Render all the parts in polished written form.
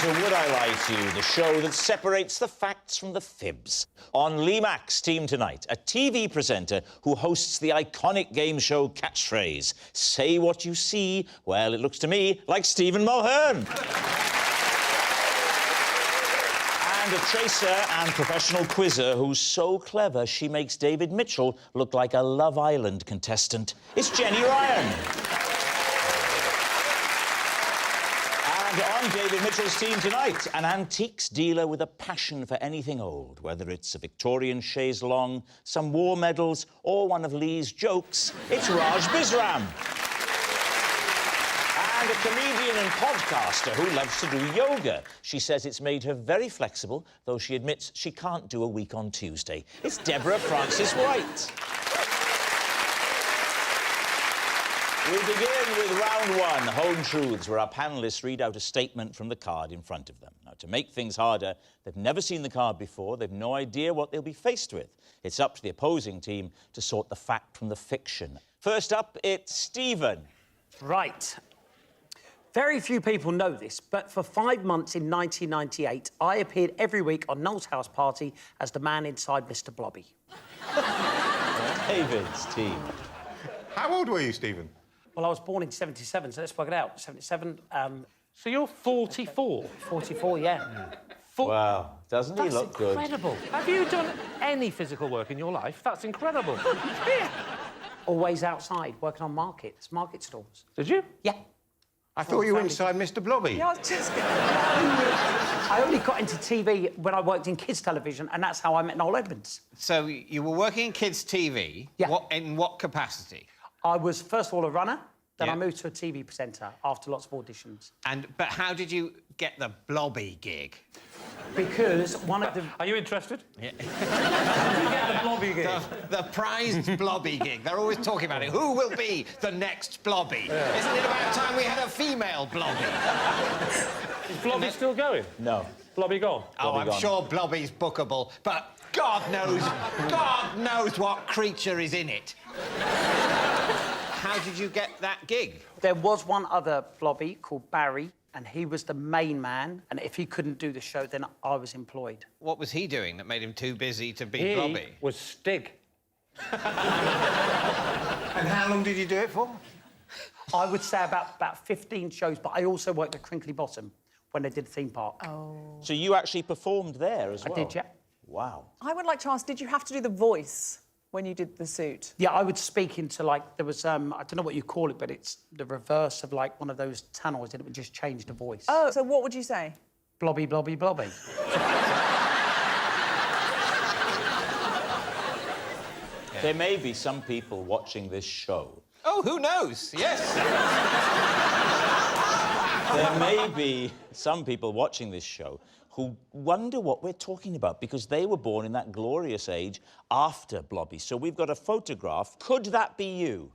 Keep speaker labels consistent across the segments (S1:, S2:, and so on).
S1: to Would I Lie to You, the show that separates the facts from the fibs. On Lee Mack's team tonight, a TV presenter who hosts the iconic game show catchphrase, "Say what you see." Well, it looks to me like Stephen Mulhern. And a tracer and professional quizzer who's so clever she makes David Mitchell look like a Love Island contestant. It's Jenny Ryan. And on David Mitchell's team tonight, an antiques dealer with a passion for anything old, whether it's a Victorian chaise longue, some war medals, or one of Lee's jokes, it's Raj Bisram. And a comedian and podcaster who loves to do yoga. She says it's made her very flexible, though she admits she can't do a week on Tuesday. It's Deborah Frances-White. We begin with round one, Home Truths, where our panellists read out a statement from the card in front of them. Now, to make things harder, they've never seen the card before, they've no idea what they'll be faced with. It's up to the opposing team to sort the fact from the fiction. First up, it's Stephen.
S2: Right. Very few people know this, but for 5 months in 1998, I appeared every week on Noel's house party as the man inside Mr. Blobby.
S1: David's team.
S3: How old were you, Stephen?
S2: Well, I was born in 77, so let's work it out. 77,
S4: So you're 44?
S2: 44, yeah.
S1: Wow, doesn't he look good?
S4: That's incredible. Have you done any physical work in your life? That's incredible.
S2: Always outside, working on market stalls.
S4: Did you?
S2: Yeah.
S3: I thought you were inside Mr. Blobby.
S5: Yeah, I was just...
S2: I only got into TV when I worked in kids' television, and that's how I met Noel Edmonds.
S6: So you were working in kids' TV?
S2: Yeah.
S6: In what capacity?
S2: I was, first of all, a runner, then
S6: Yeah.
S2: I moved to a TV presenter after lots of auditions.
S6: But how did you get the Blobby gig?
S2: Because one of the...
S4: Are you interested?
S6: Yeah.
S4: How did you get the Blobby gig?
S6: The prized Blobby gig. They're always talking about it. Who will be the next Blobby? Yeah. Isn't it about time we had a female Blobby?
S4: Is Blobby still going?
S1: No.
S4: Blobby gone?
S6: Oh,
S1: Blobby
S6: I'm
S1: gone.
S6: sure Blobby's bookable, but God knows what creature is in it. How did you get that gig?
S2: There was one other Blobby called Barry, and he was the main man, and if he couldn't do the show, then I was employed.
S6: What was he doing that made him too busy to be
S4: He
S6: Blobby?
S4: was Stig.
S3: And how long did you do it for?
S2: I would say about 15 shows, but I also worked at Crinkly Bottom when they did the theme park.
S5: Oh.
S1: So you actually performed there as well?
S2: I did, yeah.
S1: Wow.
S5: I would like to ask, did you have to do the voice when you did the suit?
S2: Yeah, I would speak into, like, there was, I don't know what you call it, but it's the reverse of, like, one of those tannoys, and it would just change the voice.
S5: Oh, so what would you say?
S2: Blobby, blobby, blobby.
S1: There may be some people watching this show.
S6: Oh, who knows? Yes.
S1: There may be some people watching this show who wonder what we're talking about because they were born in that glorious age after Blobby. So we've got a photograph. Could that be you?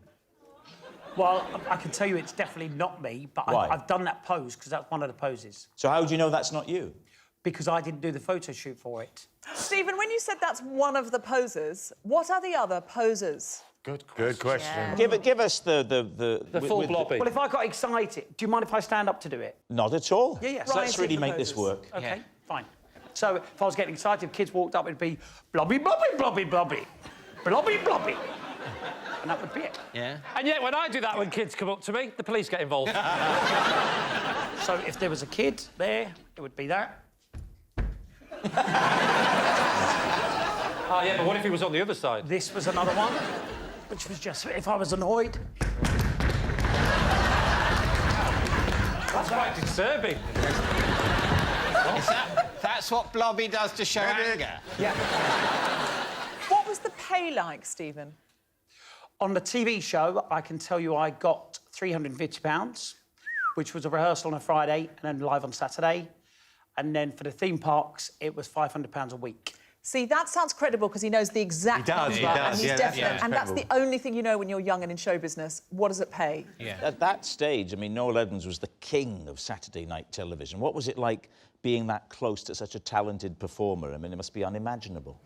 S2: Well, I can tell you it's definitely not me, but
S1: Why?
S2: I've done that pose because that's one of the poses.
S1: So how do you know that's not you?
S2: Because I didn't do the photo shoot for it.
S5: Stephen, when you said that's one of the poses, what are the other poses?
S3: Good question.
S1: Give us the
S4: full Blobby.
S2: Well, if I got excited, do you mind if I stand up to do it?
S1: Not at all.
S2: Yeah, yeah.
S1: So let's
S5: Rising
S1: really
S5: the
S1: make this
S5: poses.
S1: work.
S2: OK,
S6: Yeah.
S2: fine. So if I was getting excited, if kids walked up, it'd be blobby, blobby, blobby, blobby. Blobby, blobby. And that would be it.
S6: Yeah.
S4: And yet, when I do that when kids come up to me, the police get involved.
S2: So if there was a kid there, it would be that.
S4: Oh, yeah, but what if he was on the other side?
S2: This was another one, which was just if I was annoyed.
S4: That's quite disturbing.
S6: That's what Blobby does to show anger.
S2: Yeah.
S5: What was the pay like, Stephen?
S2: On the TV show, I can tell you I got £350, which was a rehearsal on a Friday and then live on Saturday. And then for the theme parks, it was £500 a week.
S5: See, that sounds credible because he knows the exact number.
S3: He does,
S5: and he's
S3: yeah,
S5: definite.
S3: that's
S5: And that's the
S3: credible.
S5: only thing you know when you're young and in show business. What does it pay?
S6: Yeah.
S1: At that stage, I mean, Noel Edmonds was the king of Saturday night television. What was it like being that close to such a talented performer? I mean, it must be unimaginable.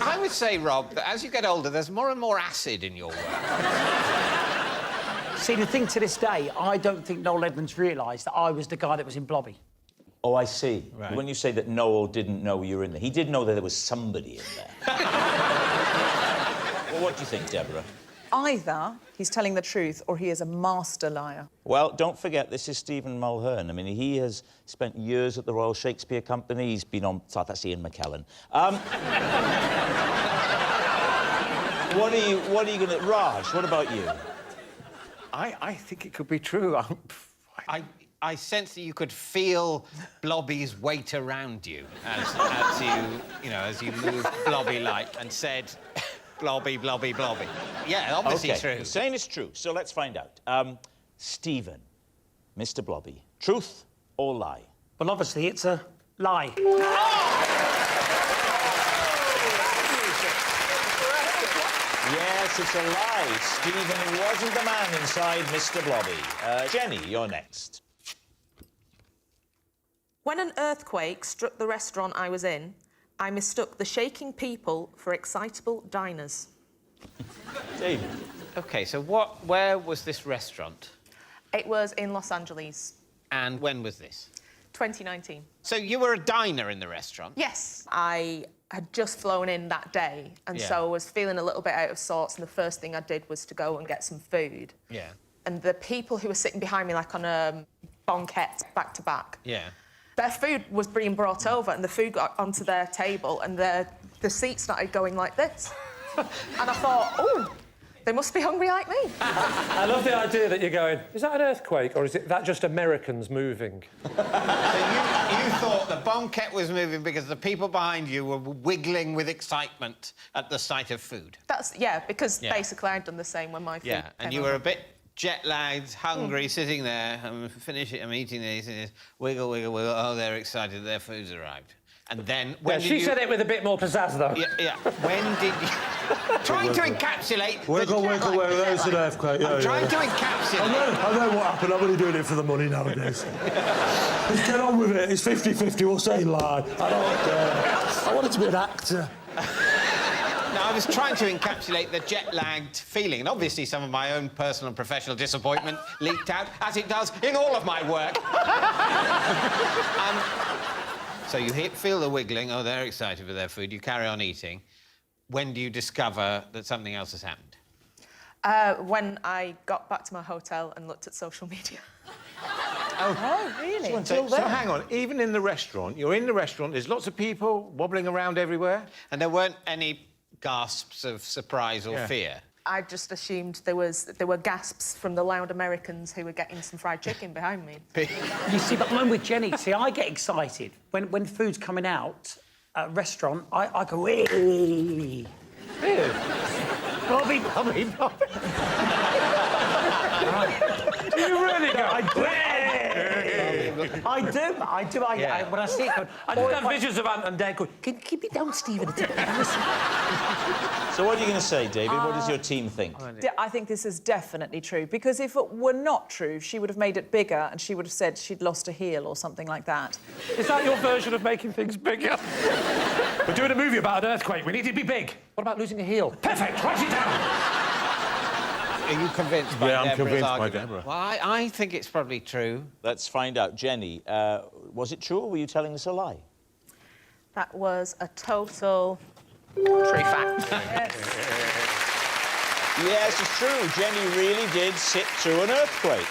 S6: I would say, Rob, that as you get older, there's more and more acid in your work.
S2: See, the thing to this day, I don't think Noel Edmonds realised that I was the guy that was in Blobby.
S1: Oh, I see.
S6: Right.
S1: When you say that Noel didn't know you were in there, he did know that there was somebody in there. Well, what do you think, Deborah?
S5: Either he's telling the truth or he is a master liar.
S1: Well, don't forget, this is Stephen Mulhern. I mean, he has spent years at the Royal Shakespeare Company. He's been on... Oh, that's Ian McKellen. What are you going to... Raj, what about you?
S3: I think it could be true.
S6: I sense that you could feel Blobby's weight around you as you moved Blobby-like and said, Blobby, Blobby, Blobby. Yeah, obviously true.
S1: You're saying it's true, so let's find out. Stephen, Mr. Blobby, truth or lie?
S2: Well, obviously, it's a lie.
S1: Yes, it's a lie. Stephen wasn't the man inside Mr. Blobby. Jenny, you're next.
S7: When an earthquake struck the restaurant I was in, I mistook the shaking people for excitable diners.
S1: David.
S6: OK, so where was this restaurant?
S7: It was in Los Angeles,
S6: And when was this?
S7: 2019.
S6: So you were a diner in the restaurant?
S7: Yes. I had just flown in that day, and
S6: Yeah.
S7: so I was feeling a little bit out of sorts, and the first thing I did was to go and get some food.
S6: Yeah.
S7: And the people who were sitting behind me, like on a banquette, back to back,
S6: Yeah.
S7: their food was being brought over, and the food got onto their table, and the seats started going like this. And I thought, oh, they must be hungry like me.
S4: I love the idea that you're going, is that an earthquake or is that just Americans moving?
S6: So you thought the banquette was moving because the people behind you were wiggling with excitement at the sight of food?
S7: Because
S6: Yeah.
S7: basically I'd done the same when my food
S6: Yeah, and
S7: came
S6: you
S7: over.
S6: were a bit jet-lagged, hungry, sitting there. I'm eating these, wiggle, wiggle, wiggle. Oh, they're excited, their food's arrived. And then when
S4: She said it with a bit more pizzazz, though.
S6: Yeah. When did you... Trying to encapsulate...
S8: Wiggle, wiggle, wiggle, there's an earthquake. Yeah,
S6: I'm trying
S8: yeah.
S6: to encapsulate...
S8: I know what happened. I'm only doing it for the money nowadays. Let's get on with it. It's 50-50. We'll say lie. I don't care. I wanted to be an actor.
S6: No, I was trying to encapsulate the jet-lagged feeling, and obviously some of my own personal and professional disappointment leaked out, as it does in all of my work. So you feel the wiggling. Oh, they're excited for their food. You carry on eating. When do you discover that something else has happened?
S7: When I got back to my hotel and looked at social media.
S5: Oh, really?
S3: So hang on, even in the restaurant, you're in the restaurant, there's lots of people wobbling around everywhere.
S6: And there weren't any gasps of surprise or fear?
S7: I just assumed there were gasps from the loud Americans who were getting some fried chicken behind me.
S2: You see, but I'm with Jenny. See, I get excited when food's coming out at a restaurant. I go, hey. Blobby, Blobby, Blobby.
S4: Do you really go?
S2: I do. When I see it,
S4: I just have visions of Ant and Dec going,
S2: Can you keep it down, Stephen?
S1: So what are you going to say, David? What does your team think?
S5: I think this is definitely true, because if it were not true, she would have made it bigger and she would have said she'd lost a heel or something like that.
S4: is that your version of making things bigger? We're doing a movie about an earthquake. We need it to be big. What about losing a heel? Perfect. Write it down.
S6: Are you convinced by
S3: Yeah, I'm
S6: Deborah's
S3: convinced by
S6: argument?
S3: Deborah.
S6: Well, I think it's probably true.
S1: Let's find out. Jenny, was it true or were you telling us a lie?
S7: That was a total true fact.
S1: Yes, it's true. Jenny really did sit through an earthquake.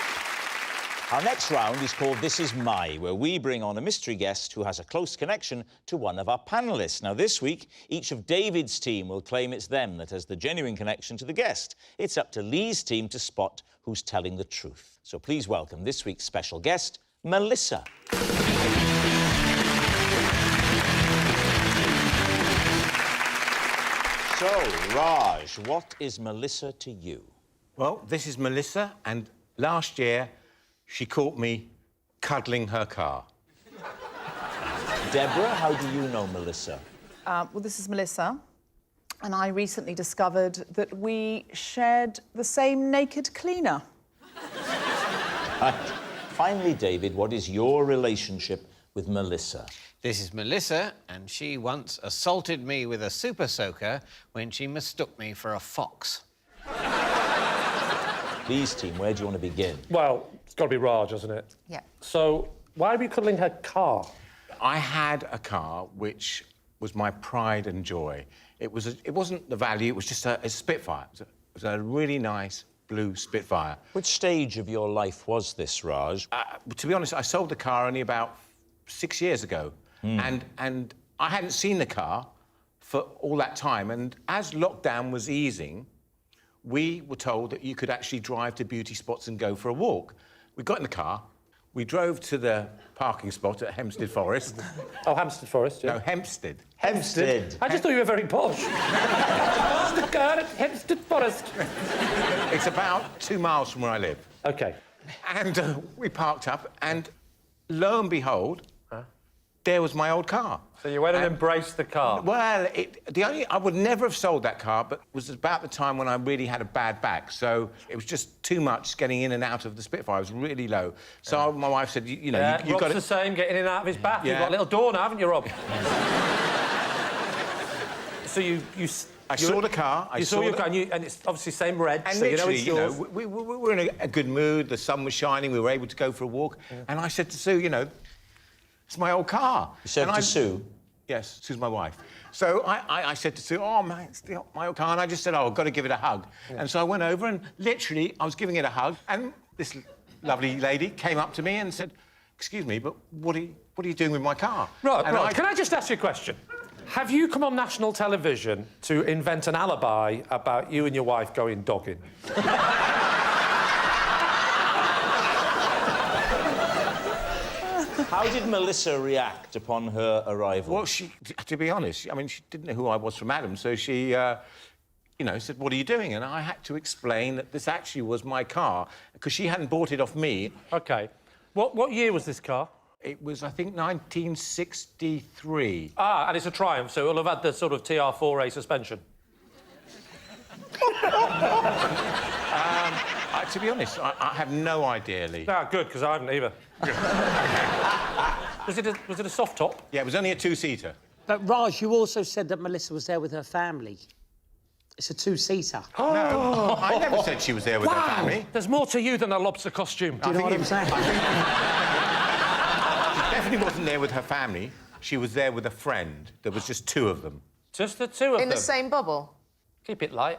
S1: Our next round is called This Is My, where we bring on a mystery guest who has a close connection to one of our panellists. Now, this week, each of David's team will claim it's them that has the genuine connection to the guest. It's up to Lee's team to spot who's telling the truth. So please welcome this week's special guest, Melissa. So, Raj, what is Melissa to you?
S3: Well, this is Melissa, and last year she caught me cuddling her car.
S1: Deborah, how do you know Melissa?
S5: Well, this is Melissa, and I recently discovered that we shared the same naked cleaner.
S1: Finally, David, what is your relationship with Melissa?
S6: This is Melissa, and she once assaulted me with a super soaker when she mistook me for a fox.
S1: Please, team, where do you want to begin?
S4: Well, it's got to be Raj, hasn't it?
S5: Yeah.
S4: So, why were you cuddling her car?
S3: I had a car which was my pride and joy. It wasn't the value, it was just a Spitfire. It was a really nice blue Spitfire.
S1: Which stage of your life was this, Raj?
S3: To be honest, I sold the car only about 6 years ago. And I hadn't seen the car for all that time. And as lockdown was easing, we were told that you could actually drive to beauty spots and go for a walk. We got in the car, we drove to the parking spot at Hempstead Forest.
S4: Oh, Hampstead Forest, yeah.
S3: No, Hempstead.
S1: Hempstead.
S4: I just thought you were very posh. The car at Hempstead Forest.
S3: It's about 2 miles from where I live.
S4: OK.
S3: And we parked up, and lo and behold, there was my old car.
S4: So you went and embraced the car?
S3: Well, I would never have sold that car, but it was about the time when I really had a bad back. So it was just too much getting in and out of the Spitfire. It was really low. So my wife said, you know, you've got
S4: Rob's
S3: to...
S4: the same, getting in and out of his bath.
S3: Yeah.
S4: You've got a little door now, haven't you, Rob? So
S3: I saw the car.
S4: You saw your car, and it's obviously same red,
S3: and
S4: so
S3: literally,
S4: you know it's yours.
S3: we were in a good mood. The sun was shining. We were able to go for a walk. And I said to Sue, you know, it's my old car.
S1: You said to Sue?
S3: Yes, Sue's my wife. So I said to Sue, oh, man, it's my old car. And I just said, oh, I've got to give it a hug. And so I went over and literally I was giving it a hug. And this lovely lady came up to me and said, excuse me, but what are you doing with my car?
S4: Right, can I just ask you a question? Have you come on national television to invent an alibi about you and your wife going dogging?
S1: How did Melissa react upon her arrival?
S3: Well, to be honest, I mean, she didn't know who I was from Adam, so she, you know, said, what are you doing? And I had to explain that this actually was my car, because she hadn't bought it off me.
S4: OK. What year was this car?
S3: It was, I think, 1963.
S4: Ah, and it's a Triumph, so it'll have had the sort of TR4A suspension.
S3: To be honest, I have no idea, Lee.
S4: Ah, good, because I haven't either. Was it a soft top?
S3: Yeah, it was only a two-seater.
S2: But Raj, you also said that Melissa was there with her family. It's a two-seater.
S3: No, I never said she was there with her family.
S4: There's more to you than a lobster costume.
S2: Do you know what I'm saying?
S3: She definitely wasn't there with her family. She was there with a friend. There was just two of them.
S4: Just the two of them?
S7: In the same bubble?
S4: Keep it light.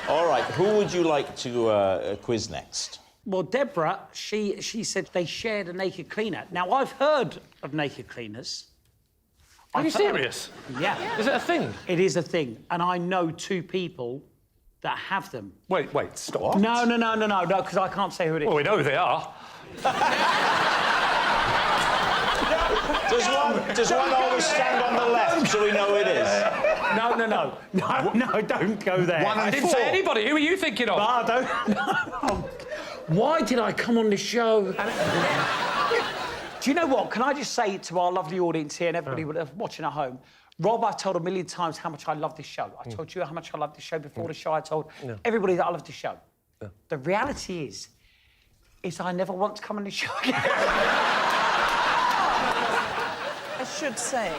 S1: All right, who would you like to quiz next?
S2: Well, Deborah, she said they shared a naked cleaner. Now, I've heard of naked cleaners.
S4: Are you serious?
S2: Yeah.
S4: Is it a thing?
S2: It is a thing, and I know two people that have them.
S4: Wait, stop.
S2: No, because I can't say who it is.
S4: Well, we know who they are.
S1: Does one always stand on the left so we know who it is?
S2: No, don't go there.
S4: I didn't say anybody. Who are you thinking of?
S2: Why did I come on this show? Do you know what? Can I just say to our lovely audience here and everybody watching at home, Rob, I've told a million times how much I love this show. I told you how much I love this show before the show. I told everybody that I love this show. The reality is I never want to come on this show again.
S5: I should say,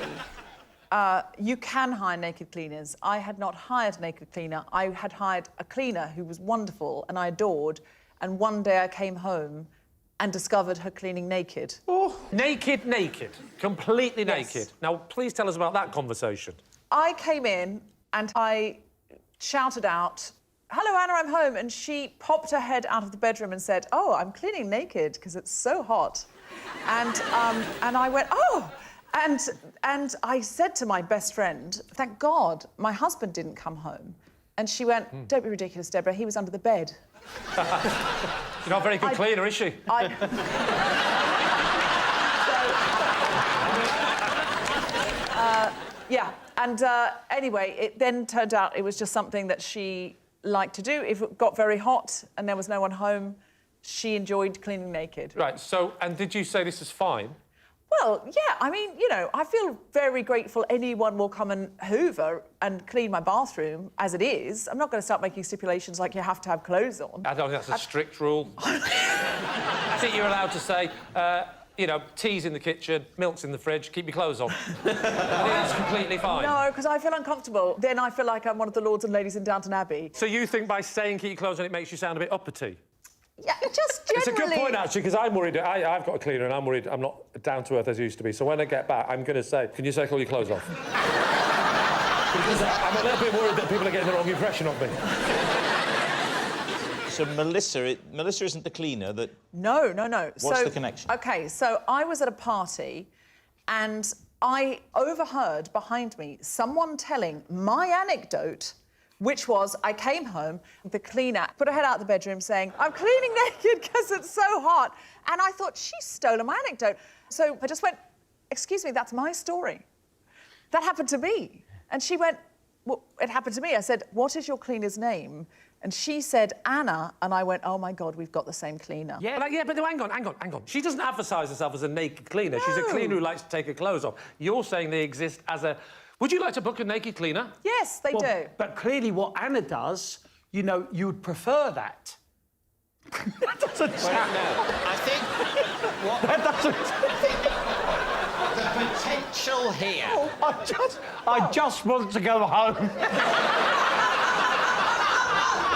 S5: you can hire naked cleaners. I had not hired a naked cleaner. I had hired a cleaner who was wonderful and I adored. And one day I came home and discovered her cleaning naked.
S4: Oh, naked. Completely
S5: Yes.
S4: naked. Now, please tell us about that conversation.
S5: I came in and I shouted out, "Hello, Anna, I'm home." And she popped her head out of the bedroom and said, "Oh, I'm cleaning naked because it's so hot." And I went, "Oh." And I said to my best friend, "Thank God my husband didn't come home." And she went, "Don't be ridiculous, Deborah, he was under the bed."
S4: She's not a very good cleaner, is she?
S5: Yeah, and anyway, it then turned out it was just something that she liked to do. If it got very hot and there was no one home, she enjoyed cleaning naked.
S4: Right, so, and did you say this is fine?
S5: Well, yeah, I mean, you know, I feel very grateful anyone will come and hoover and clean my bathroom as it is. I'm not going to start making stipulations like you have to have clothes on.
S4: I don't think that's a strict rule. I think you're allowed to say, you know, tea's in the kitchen, milk's in the fridge, keep your clothes on. It's completely fine.
S5: No, because I feel uncomfortable. Then I feel like I'm one of the lords and ladies in Downton Abbey.
S4: So you think by saying keep your clothes on it makes you sound a bit uppity?
S5: Yeah, just generally...
S8: It's a good point, actually, because I'm worried... I've got a cleaner and I'm worried I'm not down to earth as I used to be. So when I get back, I'm going to say, can you take all your clothes off? Because I'm a little bit worried that people are getting the wrong impression of me.
S1: So Melissa isn't the cleaner that...
S5: No.
S1: What's the connection?
S5: OK, so I was at a party and I overheard behind me someone telling my anecdote, which was I came home, the cleaner put her head out the bedroom saying, I'm cleaning naked because it's so hot. And I thought, she's stolen my anecdote. So I just went, excuse me, that's my story. That happened to me. And she went, well, it happened to me. I said, what is your cleaner's name? And she said, Anna. And I went, oh, my God, we've got the same cleaner.
S4: Yeah, but hang on. She doesn't advertise herself as a naked cleaner. No. She's a cleaner who likes to take her clothes off. You're saying they exist as a... Would you like to book a naked cleaner?
S5: Yes, they do.
S2: But clearly what Anna does, you know, you would prefer that. That doesn't sound...
S6: No, I think...
S2: That doesn't...
S6: The potential here...
S2: Oh, I just want to go home.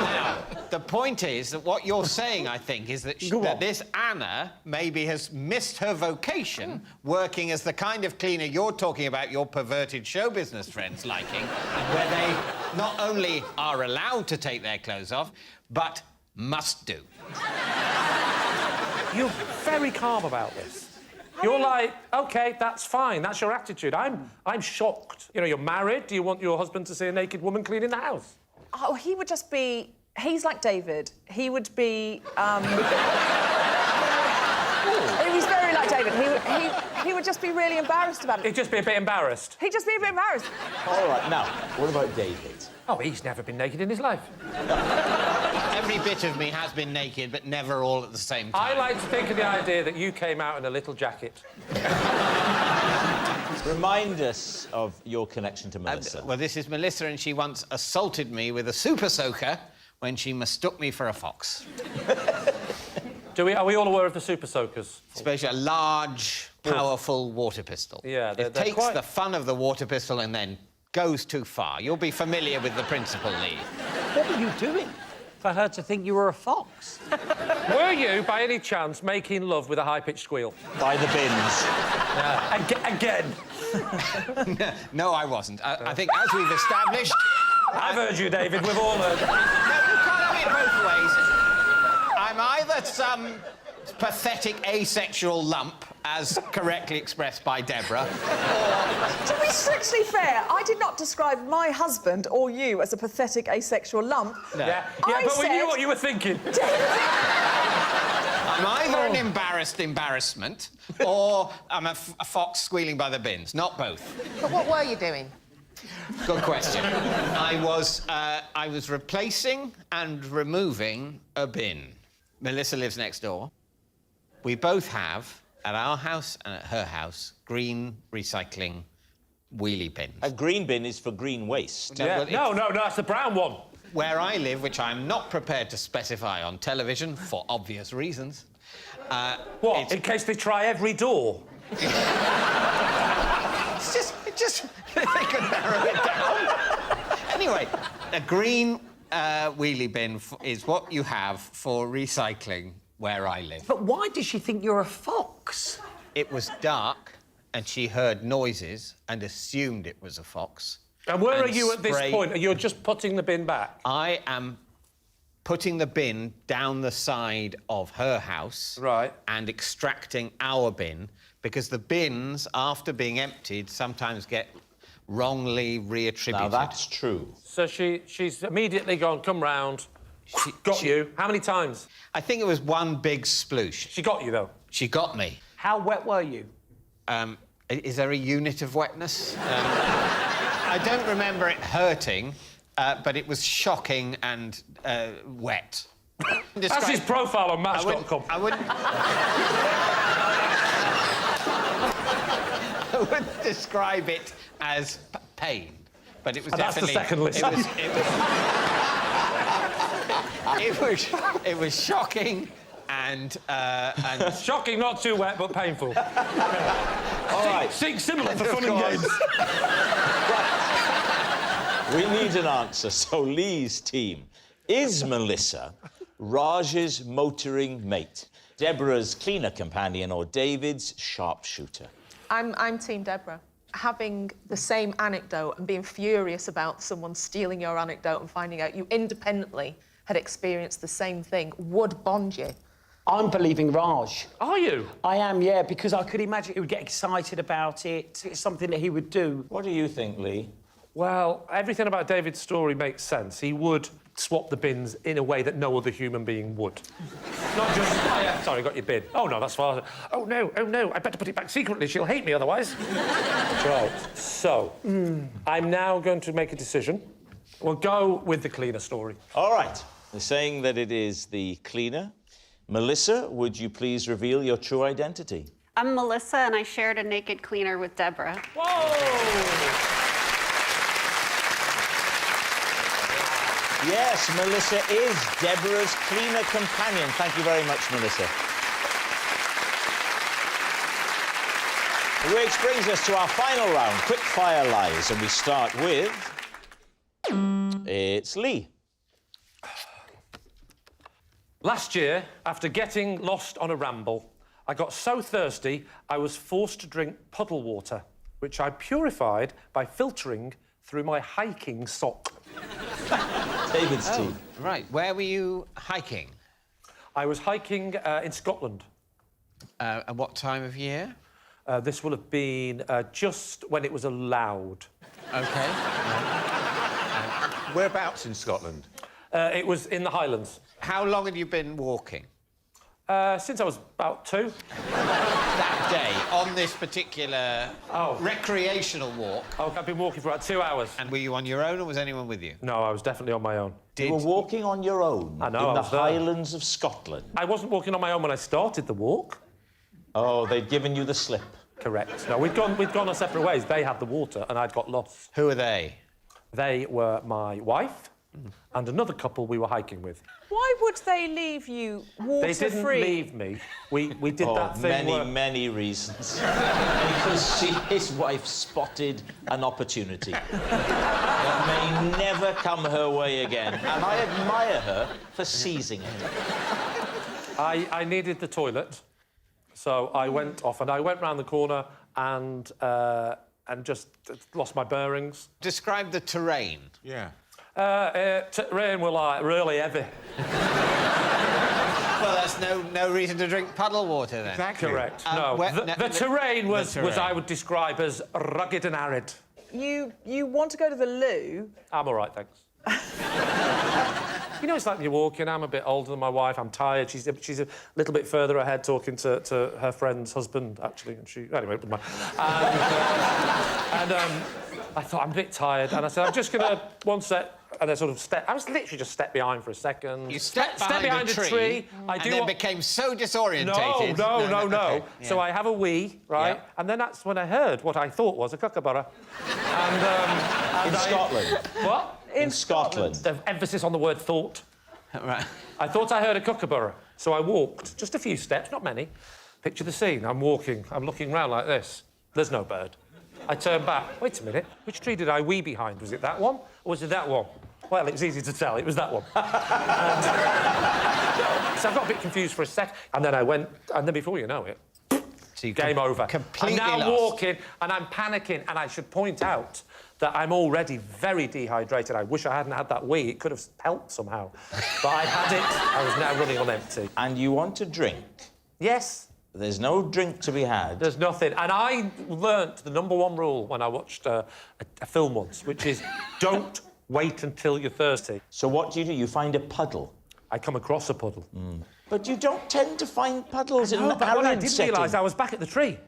S6: Now, the point is that what you're saying, I think, is that, this Anna maybe has missed her vocation working as the kind of cleaner you're talking about your perverted show business friends liking, where they not only are allowed to take their clothes off, but must do.
S4: You're very calm about this. You're like, OK, that's fine, that's your attitude. I'm shocked. You know, you're married. Do you want your husband to see a naked woman cleaning the house?
S5: Oh, he would just be... He's like David. He would be... He's very like David. He would just be really embarrassed about it.
S4: He'd just be a bit embarrassed.
S5: He'd just be a bit embarrassed.
S1: All right, now, what about David?
S4: Oh, he's never been naked in his life.
S6: Every bit of me has been naked, but never all at the same time.
S4: I like to think of the idea that you came out in a little jacket.
S1: Remind us of your connection to Melissa.
S6: Well, this is Melissa, and she once assaulted me with a super soaker when she mistook me for a fox.
S4: Are we all aware of the super soakers?
S6: Especially a large, powerful water pistol.
S4: Yeah,
S6: it takes the fun of the water pistol and then goes too far. You'll be familiar with the principle, Lee.
S2: What were you doing for her to think you were a fox?
S4: Were you, by any chance, making love with a high-pitched squeal?
S1: By the bins.
S4: Again.
S6: No, I wasn't. I think, as we've established...
S4: I've heard you, David. We've all heard.
S6: No, you can't have it both ways. I'm either some pathetic asexual lump, as correctly expressed by Deborah,
S5: To be strictly fair, I did not describe my husband or you as a pathetic asexual lump.
S6: No.
S4: Yeah, but we knew what you were thinking.
S6: I'm either an embarrassed embarrassment or I'm a fox squealing by the bins. Not both.
S9: But what were you doing?
S6: Good question. I was replacing and removing a bin. Melissa lives next door. We both have, at our house and at her house, green recycling wheelie bins.
S1: A green bin is for green waste.
S4: Yeah. No, that's the brown one.
S6: Where I live, which I'm not prepared to specify on television for obvious reasons.
S4: What? In case they try every door?
S6: It's just they could narrow it down. Anyway, a green wheelie bin is what you have for recycling where I live.
S2: But why did she think you're a fox?
S6: It was dark, and she heard noises and assumed it was a fox.
S4: And where are you at this point? You're just putting the bin back?
S6: I am putting the bin down the side of her house.
S4: Right.
S6: And extracting our bin, because the bins, after being emptied, sometimes get wrongly reattributed.
S1: Now, that's true.
S4: So she's immediately gone, come round, got you. How many times?
S6: I think it was one big sploosh.
S4: She got you, though?
S6: She got me.
S2: How wet were you?
S6: Is there a unit of wetness? I don't remember it hurting, but it was shocking and wet.
S4: That's his profile on Match.com.
S6: I wouldn't describe it as pain, but it was definitely...
S4: That's the second list.
S6: It was shocking and
S8: Shocking, not too wet, but painful.
S1: All right.
S8: Seek similar for fun and games.
S1: We need an answer. So, Lee's team. Is Melissa Raj's motoring mate, Deborah's cleaner companion, or David's sharpshooter?
S7: I'm Team Deborah. Having the same anecdote and being furious about someone stealing your anecdote and finding out you independently had experienced the same thing would bond you.
S2: I'm believing Raj.
S8: Are you?
S2: I am, yeah, because I could imagine he would get excited about it. It's something that he would do.
S1: What do you think, Lee?
S8: Well, everything about David's story makes sense. He would swap the bins in a way that no other human being would. Not just, oh, yeah, sorry, got your bin. Oh, no, that's fine. Oh, no, I better put it back secretly. She'll hate me otherwise. Right, so, I'm now going to make a decision. We'll go with the cleaner story.
S1: All right. They're saying that it is the cleaner. Melissa, would you please reveal your true identity?
S9: I'm Melissa, and I shared a naked cleaner with Deborah.
S8: Whoa!
S1: Yes, Melissa is Deborah's cleaner companion. Thank you very much, Melissa. Which brings us to our final round, quick fire lies, and we start with... It's Lee.
S8: Last year, after getting lost on a ramble, I got so thirsty I was forced to drink puddle water, which I purified by filtering through my hiking sock.
S1: David's team.
S6: right. Where were you hiking?
S8: I was hiking in Scotland.
S6: At what time of year?
S8: This will have been just when it was allowed.
S6: OK.
S3: Whereabouts in Scotland?
S8: It was in the Highlands.
S6: How long had you been walking?
S8: Since I was about 2.
S6: That day, on this particular recreational walk.
S8: Oh, I've been walking for about 2 hours.
S6: And were you on your own or was anyone with you?
S8: No, I was definitely on my own.
S1: You were walking on your own
S8: I know,
S1: in
S8: I
S1: the
S8: was there.
S1: Highlands of Scotland.
S8: I wasn't walking on my own when I started the walk.
S1: Oh, they'd given you the slip.
S8: Correct. No, we'd gone our separate ways. They had the water and I'd got lost.
S6: Who are they?
S8: They were my wife and another couple we were hiking with.
S5: Why would they leave you water-free?
S8: They didn't leave me. We did that thing
S1: many reasons. Because his wife spotted an opportunity that may never come her way again. And I admire her for seizing it.
S8: I needed the toilet, so I went off and I went round the corner and just lost my bearings.
S6: Describe the terrain.
S3: Yeah.
S8: Rain were like really heavy.
S6: Well, that's no reason to drink puddle water then.
S3: Exactly.
S8: Correct. No. The terrain was I would describe as rugged and arid.
S5: You want to go to the loo?
S8: I'm all right, thanks. You know, it's like you're walking. I'm a bit older than my wife. I'm tired. She's a little bit further ahead, talking to her friend's husband, actually. And anyway, it wouldn't matter. I thought I'm a bit tired, and I said I'm just gonna one sec. And I sort of I was literally just stepped behind for a second.
S6: You stepped behind a tree and then became so disorientated.
S8: No.
S6: Okay, yeah.
S8: So I have a wee, right?
S6: Yeah.
S8: And then that's when I heard what I thought was a kookaburra.
S1: In Scotland.
S8: What?
S1: In Scotland.
S8: The emphasis on the word thought.
S6: Right.
S8: I thought I heard a kookaburra, so I walked just a few steps, not many. Picture the scene. I'm walking. I'm looking round like this. There's no bird. I turned back. Wait a minute. Which tree did I wee behind? Was it that one or was it that one? Well, it was easy to tell. It was that one. So I got a bit confused for a sec, and then I went, and then before you know it,
S6: So
S8: game over.
S6: Completely
S8: I'm now
S6: lost.
S8: walking, and I'm panicking, and I should point out that I'm already very dehydrated. I wish I hadn't had that wee. It could have helped somehow. But I had it. I was now running on empty.
S1: And you want to drink?
S8: Yes.
S1: There's no drink to be had.
S8: There's nothing. And I learnt the #1 rule when I watched a film once, which is don't wait until you're thirsty.
S1: So what do? You find a puddle?
S8: I come across a puddle.
S1: But you don't tend to find puddles in an
S8: but what I
S1: arid
S8: didn't
S1: setting.
S8: realise, I was back at the tree.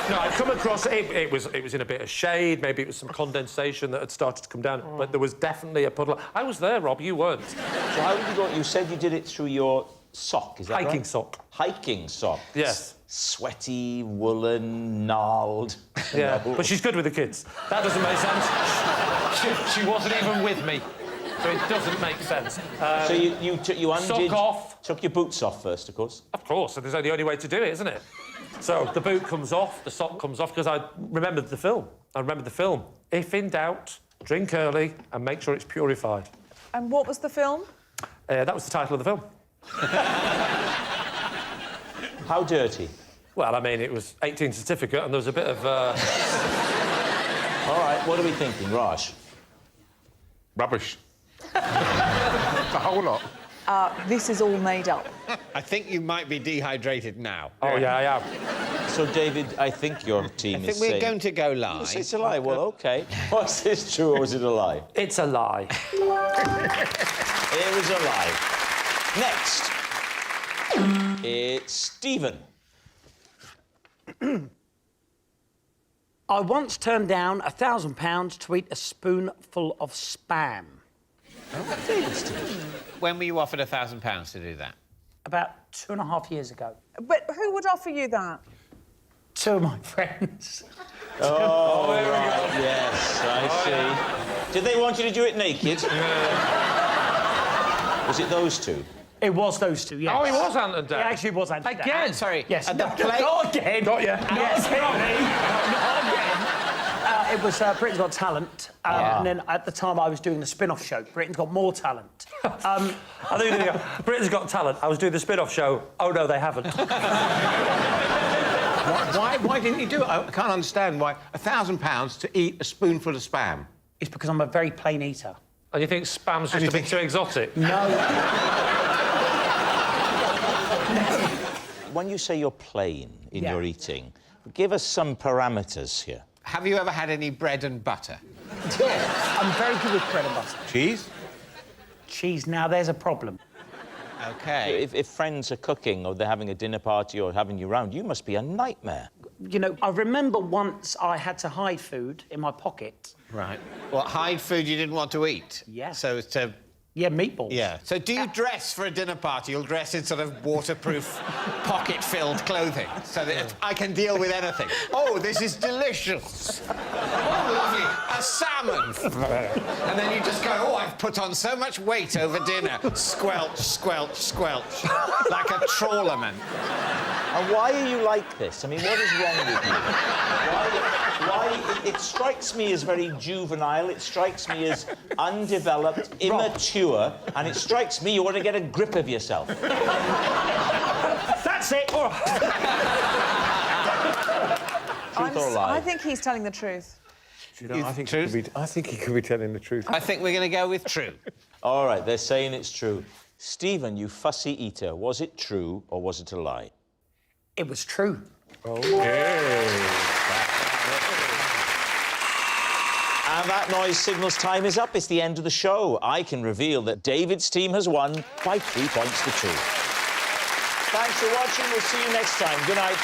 S8: No, I'd come across it. It was in a bit of shade. Maybe it was some condensation that had started to come down. But there was definitely a puddle. I was there, Rob. You weren't.
S1: So how did you go? You said you did it through your sock. Is that
S8: Hiking
S1: right?
S8: sock.
S1: Hiking sock.
S8: Yes.
S1: Sweaty, woolen, gnarled.
S8: Yeah,
S1: No.
S8: but she's good with the kids. That doesn't make sense. She wasn't even with me. So it doesn't make sense.
S1: So you undid...
S8: Sock off.
S1: Took your boots off first, of course.
S8: Of course, so there's only the only way to do it, isn't it? So the boot comes off, the sock comes off, because I remembered the film. If in doubt, drink early and make sure it's purified.
S5: And what was the film?
S8: That was the title of the film.
S1: How dirty?
S8: Well, I mean, it was 18 certificate and there was a bit of...
S1: All right, what are we thinking, Raj?
S3: Rubbish. The whole lot.
S5: This is all made up.
S6: I think you might be dehydrated now.
S8: Oh, yeah, I am.
S1: So, David, I think your team
S6: I
S1: is
S6: think we're
S1: saying...
S6: going to go live.
S1: It's a lie. Well, OK. Was this true or was it a lie?
S8: It's a lie.
S1: It was a lie. Next. It's Stephen.
S2: I once turned down £1,000 to eat a spoonful of Spam.
S6: When were you offered £1,000 to do that?
S2: About 2.5 years ago.
S5: But who would offer you that?
S2: 2 of my friends.
S1: Oh, right. Yes, I see. Yeah. Did they want you to do it naked? Was it those two?
S2: It was those two, yes.
S8: Oh, it was Ant and Dec.
S2: It actually was Ant and Dec.
S8: Again?
S6: Sorry.
S2: Yes.
S6: At the play...
S2: Not again.
S8: Got you.
S2: Yes, not again. It was Britain's Got Talent, and then at the time I was doing the spin-off show, Britain's Got More Talent.
S8: I think Britain's Got Talent. I was doing the spin-off show. Oh, no, they haven't.
S3: Why didn't you do it? I can't understand why £1,000 to eat a spoonful of Spam.
S2: It's because I'm a very plain eater.
S8: And you think Spam's just a bit too exotic?
S2: No.
S1: When you say you're plain in
S2: Yeah.
S1: your eating, give us some parameters here.
S6: Have you ever had any bread and butter?
S2: Yeah, I'm very good with bread and butter.
S3: Cheese?
S2: Cheese, now there's a problem.
S6: OK.
S1: If friends are cooking or they're having a dinner party or having you round, you must be a nightmare.
S2: You know, I remember once I had to hide food in my pocket.
S6: Right. Well, hide food you didn't want to eat?
S2: Yeah.
S6: So to...
S2: Yeah, meatballs.
S6: Yeah. So do you dress for a dinner party? You'll dress in sort of waterproof, pocket-filled clothing so that I can deal with anything. Oh, this is delicious. Oh, lovely. A salmon. And then you just go, oh, I've put on so much weight over dinner. Squelch, squelch, squelch. Like a trawlerman.
S1: And why are you like this? I mean, what is wrong with you? It strikes me as very juvenile, it strikes me as undeveloped, immature, and it strikes me you want to get a grip of yourself.
S2: That's it!
S1: Truth or lie?
S5: I think he's telling the truth.
S3: I think he could be telling the truth.
S6: I think we're going to go with true.
S1: All right, they're saying it's true. Stephen, you fussy eater, was it true or was it a lie?
S2: It was true.
S1: And that noise signals time is up. It's the end of the show. I can reveal that David's team has won by 3 points to 2. Thanks for watching. We'll see you next time. Good night.